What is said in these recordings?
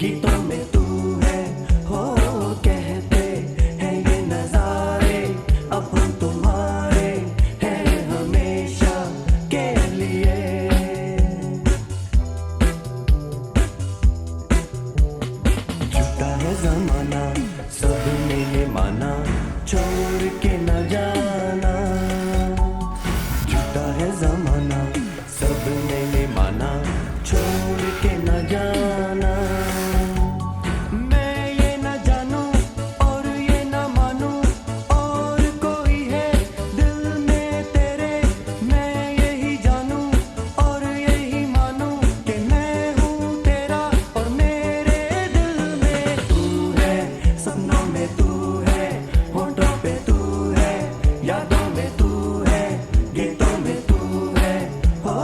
गीतों में तू है हो कहते हैं ये नजारे अब हम तुम्हारे हैं हमेशा के लिए झूठा है जमाना सबने ये माना छोड़ के न जाना झूठा है जमाना सबने ये माना छोड़ के न जाना मैं ये न जानूं और ये न मानूं और कोई है दिल में तेरे मैं यही जानूं और यही मानूं कि मैं हूँ तेरा और मेरे दिल में तू है सपनों में तू है होठों पे तू है यादों में तू है गीतों में तू है हो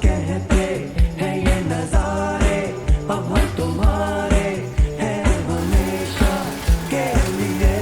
कहते हैं ये नजारे अब हम तुम्हारे हैं हमेशा के लिए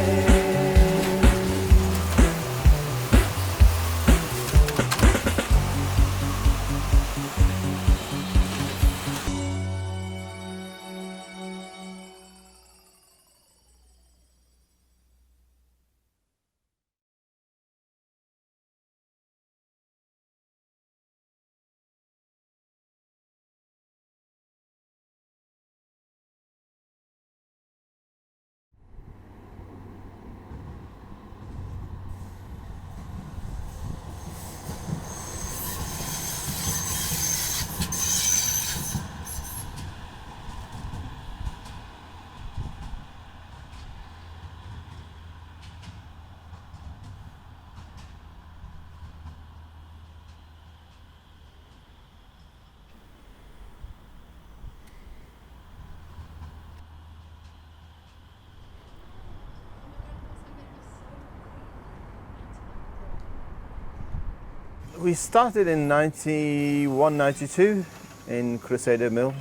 We started in 91, 92 in Crusader Mill.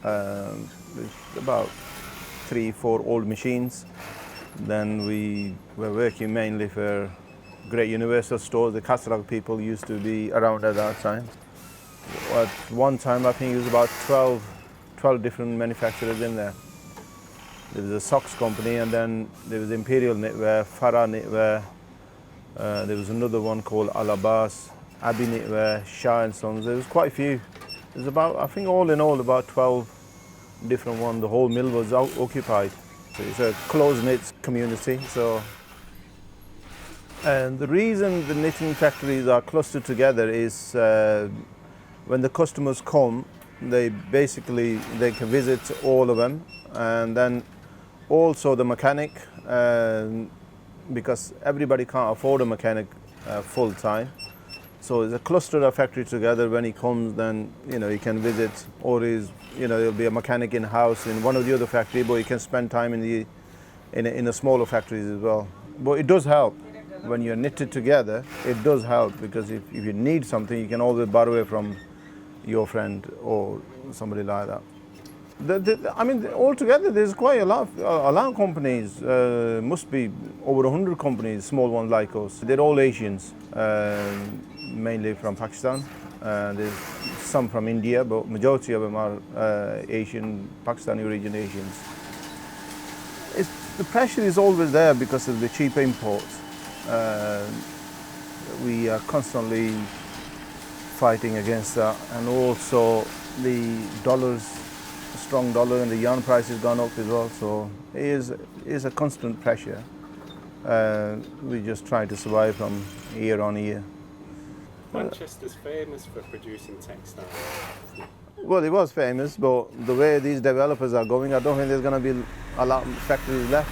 With about 3-4 old machines. Then we were working mainly for Great Universal Stores. The catalogue people used to be around at that time. At one time I think it was about 12 different manufacturers in there. There was a socks company and then there was Imperial Knitwear, Farah Knitwear, there was another one called Alabas, Abbey Knitwear, Shah and Sons. There was quite a few. There's about, I think all in all, about 12 different ones. The whole mill was occupied. So it's a close-knit community. And the reason the knitting factories are clustered together is when the customers come, they can visit all of them, and then also the mechanic, because everybody can't afford a mechanic full time. So it's a cluster of factories together. When he comes, then he can visit, or there'll be a mechanic in house in one of the other factory, but he can spend time in the smaller factories as well. But it does help when you're knitted together. It does help because if you need something, you can always borrow it from your friend or somebody like that. I mean, altogether, there's quite a lot of companies. Must be over 100 companies, small ones like us. They're all Asians, mainly from Pakistan. There's some from India, but majority of them are Asian, Pakistani origin Asians. The pressure is always there because of the cheap imports. We are constantly fighting against that, and also the strong dollar and the yarn price has gone up as well, so it is a constant pressure. We just try to survive from year on year. Manchester's famous for producing textiles, isn't it? Well, it was famous, but the way these developers are going, I don't think there's going to be a lot of factories left.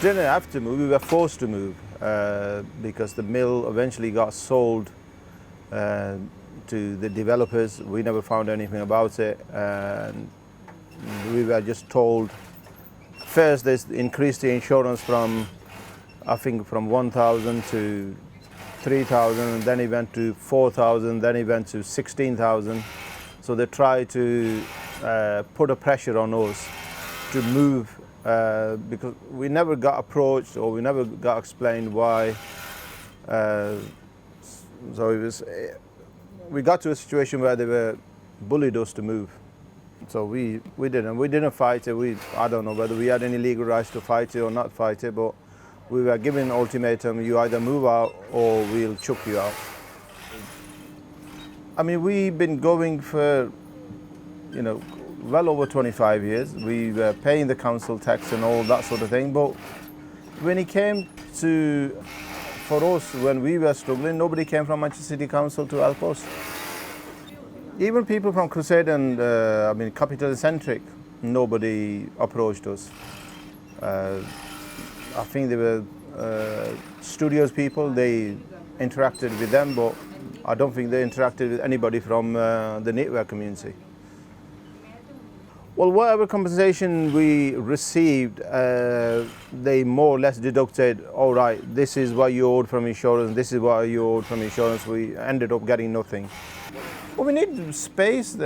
Didn't have to move, we were forced to move because the mill eventually got sold to the developers. We never found anything about it, and we were just told First, they increased the insurance from, I think, from 1,000 to 3,000, and then it went to 4,000, then it went to 16,000. So they tried to put a pressure on us to move because we never got approached or we never got explained why. So it was, we got to a situation where they were bullied us to move. So we didn't fight it. I don't know whether we had any legal rights to fight it or not fight it, but we were given an ultimatum: you either move out or we'll chuck you out. I mean, we've been going for, well over 25 years. We were paying the council tax and all that sort of thing, but when it came to, for us, when we were struggling, nobody came from Manchester City Council to help us. Even people from Crusade and Capital Centric, nobody approached us. I think they were studios people, they interacted with them, but I don't think they interacted with anybody from the knitwear community. Well, whatever compensation we received, they more or less deducted, all right, this is what you owed from insurance, this is what you owed from insurance. We ended up getting nothing. Well, we need space,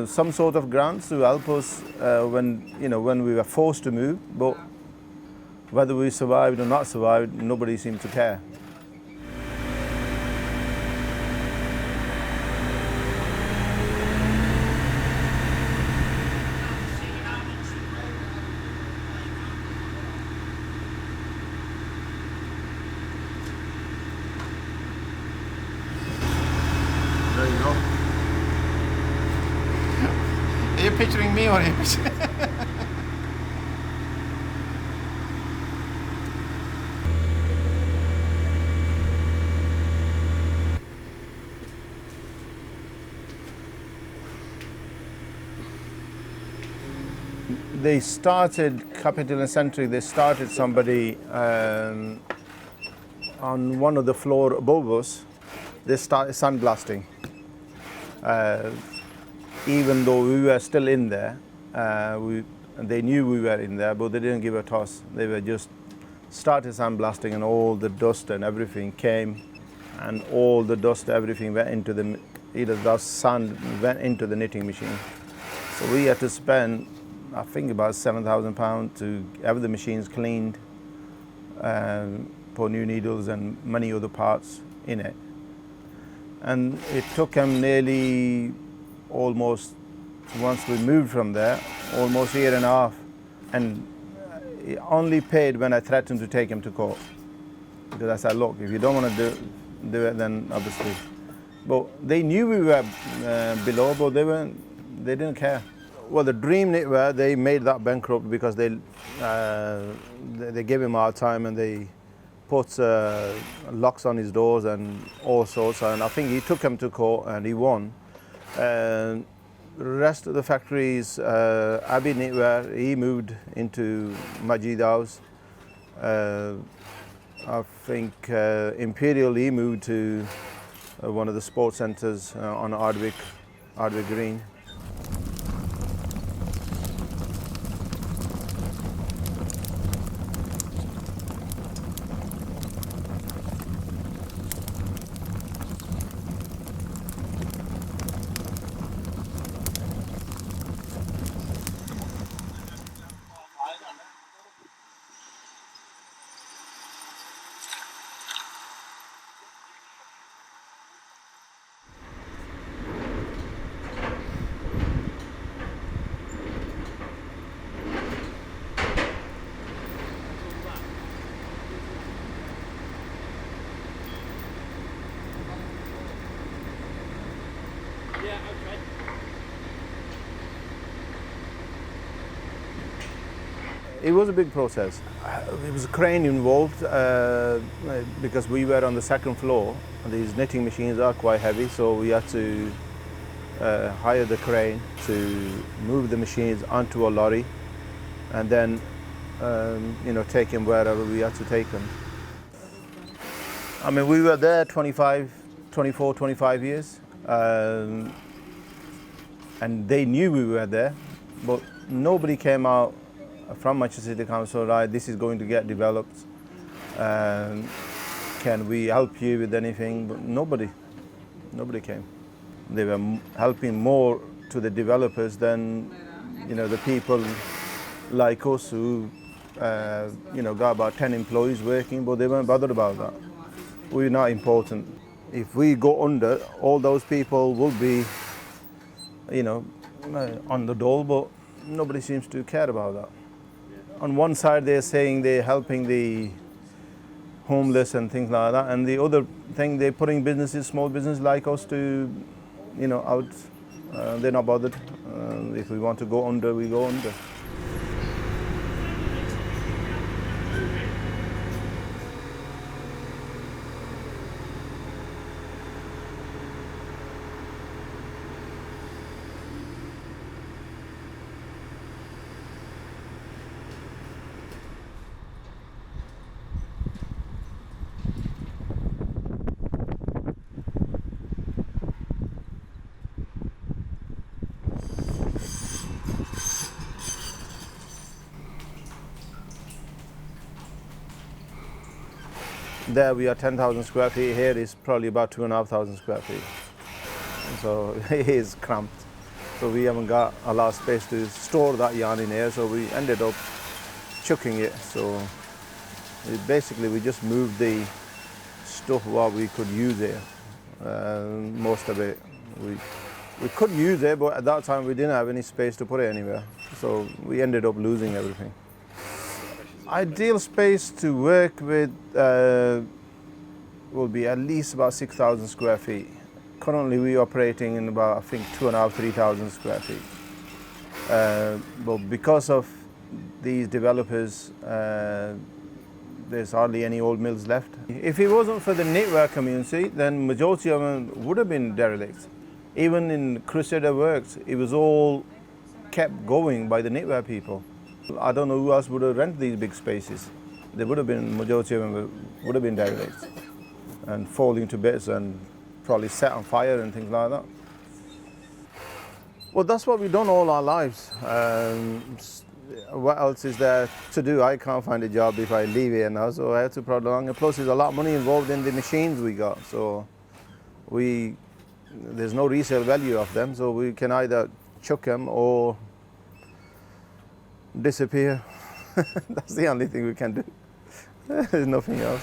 some sort of grants to help us when we were forced to move, but whether we survived or not survived, nobody seemed to care. There you go. Are you picturing me or are you picturing? They started, Capital and Century, they started somebody on one of the floor above us. They started sandblasting. Even though we were still in there, they knew we were in there, but they didn't give a toss. They were just started sandblasting, and all the dust and everything came, and all the dust, everything went into sand went into the knitting machine. So we had to spend, I think, about £7,000 to have the machines cleaned, put new needles and many other parts in it. And it took them nearly almost, once we moved from there, almost a year and a half. And he only paid when I threatened to take him to court. Because I said, look, if you don't want to do it, then obviously. But they knew we were below, but they didn't care. Well, the Dream Knitwear, they made that bankrupt because they gave him a hard time, and they put locks on his doors and all sorts. And I think he took him to court and he won. The rest of the factories, Abbey Knitwear, he moved into Majid House. I think Imperial, he moved to one of the sports centres on Ardwick Green. Yeah, okay. It was a big process. There was a crane involved because we were on the second floor. These knitting machines are quite heavy, so we had to hire the crane to move the machines onto a lorry and then take them wherever we had to take them. I mean, we were there 24, 25 years. And they knew we were there, but nobody came out from Manchester City Council, right, this is going to get developed. Can we help you with anything? But nobody came. They were helping more to the developers than, the people like us who, got about 10 employees working, but they weren't bothered about that. We're not important. If we go under, all those people will be, on the dole, but nobody seems to care about that. On one side, they're saying they're helping the homeless and things like that, and the other thing, they're putting businesses, small business like us, to, out. They're not bothered. If we want to go under, we go under. There we are 10,000 square feet. Here is probably about 2,500 square feet. So it is cramped. So we haven't got a lot of space to store that yarn in here. So we ended up chucking it. So we just moved the stuff what we could use here. Most of it we could use it, but at that time we didn't have any space to put it anywhere. So we ended up losing everything. Ideal space to work with will be at least about 6,000 square feet. Currently we're operating in about, I think, 2,500, 3,000 square feet. But because of these developers, there's hardly any old mills left. If it wasn't for the knitwear community, then majority of them would have been derelict. Even in Crusader Works, it was all kept going by the knitwear people. I don't know who else would have rented these big spaces. They would have been, majority of them would have been derelict and falling to bits and probably set on fire and things like that. Well, that's what we've done all our lives. What else is there to do? I can't find a job if I leave here now, so I have to prolong it. Plus, there's a lot of money involved in the machines we got, so there's no resale value of them, so we can either chuck them or disappear. That's the only thing we can do. There's nothing else.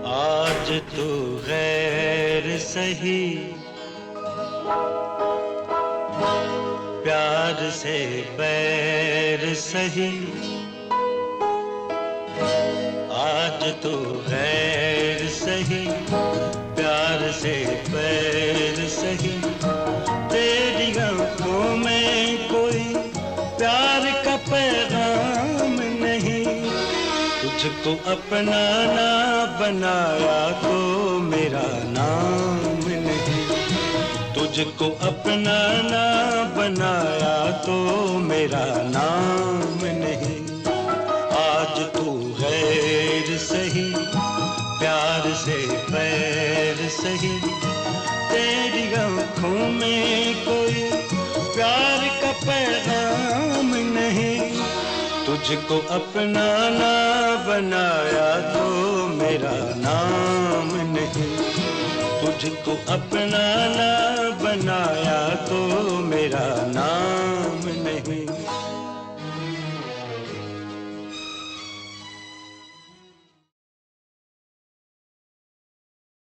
आज तू गैर सही प्यार से बैर सही आज तू गैर सही प्यार से बैर सही तेरी आंखों में कोई प्यार का पैगाम नहीं तुझको अपना ना बनाया तो मेरा नाम नहीं तुझको अपना ना बनाया तो मेरा नाम नहीं आज तू गैर सही प्यार से पैर सही तेरी आंखों में कोई प्यार का पैगाम नहीं तुझको अपना ना बनाया तो मेरा नाम नहीं तुझको अपना ना बनाया तो मेरा नाम नहीं